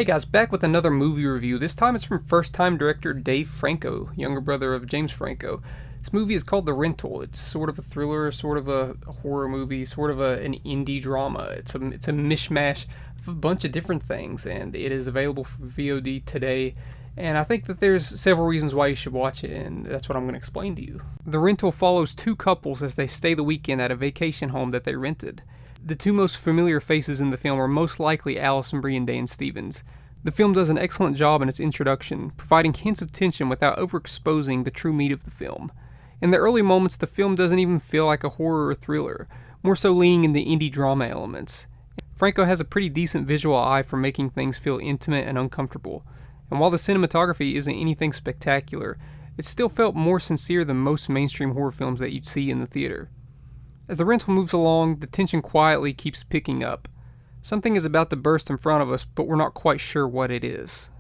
Hey guys, back with another movie review. This time it's from first-time director Dave Franco, younger brother of James Franco. This movie is called The Rental. It's sort of a thriller, sort of a horror movie, sort of an indie drama. It's a mishmash of a bunch of different things, and it is available for VOD today. And I think that there's several reasons why you should watch it, and that's what I'm going to explain to you. The Rental follows two couples as they stay the weekend at a vacation home that they rented. The two most familiar faces in the film are most likely Allison Brie and Dan Stevens. The film does an excellent job in its introduction, providing hints of tension without overexposing the true meat of the film. In the early moments, the film doesn't even feel like a horror or thriller, more so leaning into indie drama elements. Franco has a pretty decent visual eye for making things feel intimate and uncomfortable, and while the cinematography isn't anything spectacular, it still felt more sincere than most mainstream horror films that you'd see in the theater. As The Rental moves along, the tension quietly keeps picking up. Something is about to burst in front of us, but we're not quite sure what it is.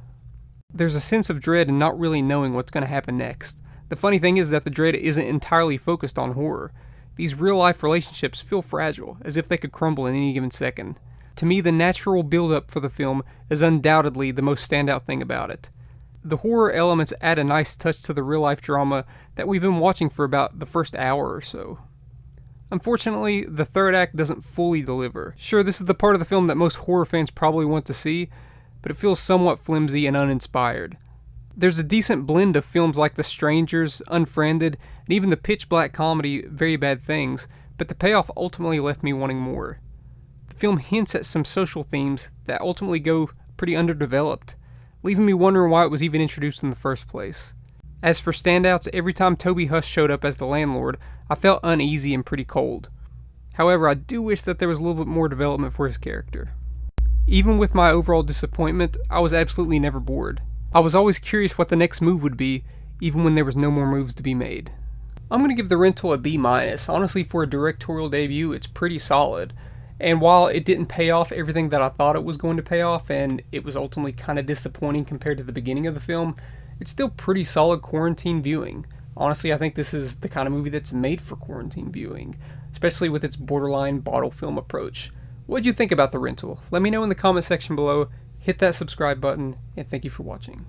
There's a sense of dread in not really knowing what's going to happen next. The funny thing is that the dread isn't entirely focused on horror. These real-life relationships feel fragile, as if they could crumble in any given second. To me, the natural build-up for the film is undoubtedly the most standout thing about it. The horror elements add a nice touch to the real-life drama that we've been watching for about the first hour or so. Unfortunately, the third act doesn't fully deliver. Sure, this is the part of the film that most horror fans probably want to see, but it feels somewhat flimsy and uninspired. There's a decent blend of films like The Strangers, Unfriended, and even the pitch black comedy Very Bad Things, but the payoff ultimately left me wanting more. The film hints at some social themes that ultimately go pretty underdeveloped, leaving me wondering why it was even introduced in the first place. As for standouts, every time Toby Huss showed up as the landlord, I felt uneasy and pretty cold. However, I do wish that there was a little bit more development for his character. Even with my overall disappointment, I was absolutely never bored. I was always curious what the next move would be, even when there was no more moves to be made. I'm going to give The Rental a B-. Honestly, for a directorial debut, it's pretty solid. And while it didn't pay off everything that I thought it was going to pay off, and it was ultimately kind of disappointing compared to the beginning of the film, it's still pretty solid quarantine viewing. Honestly, I think this is the kind of movie that's made for quarantine viewing, especially with its borderline bottle film approach. What'd you think about The Rental? Let me know in the comment section below, hit that subscribe button, and thank you for watching.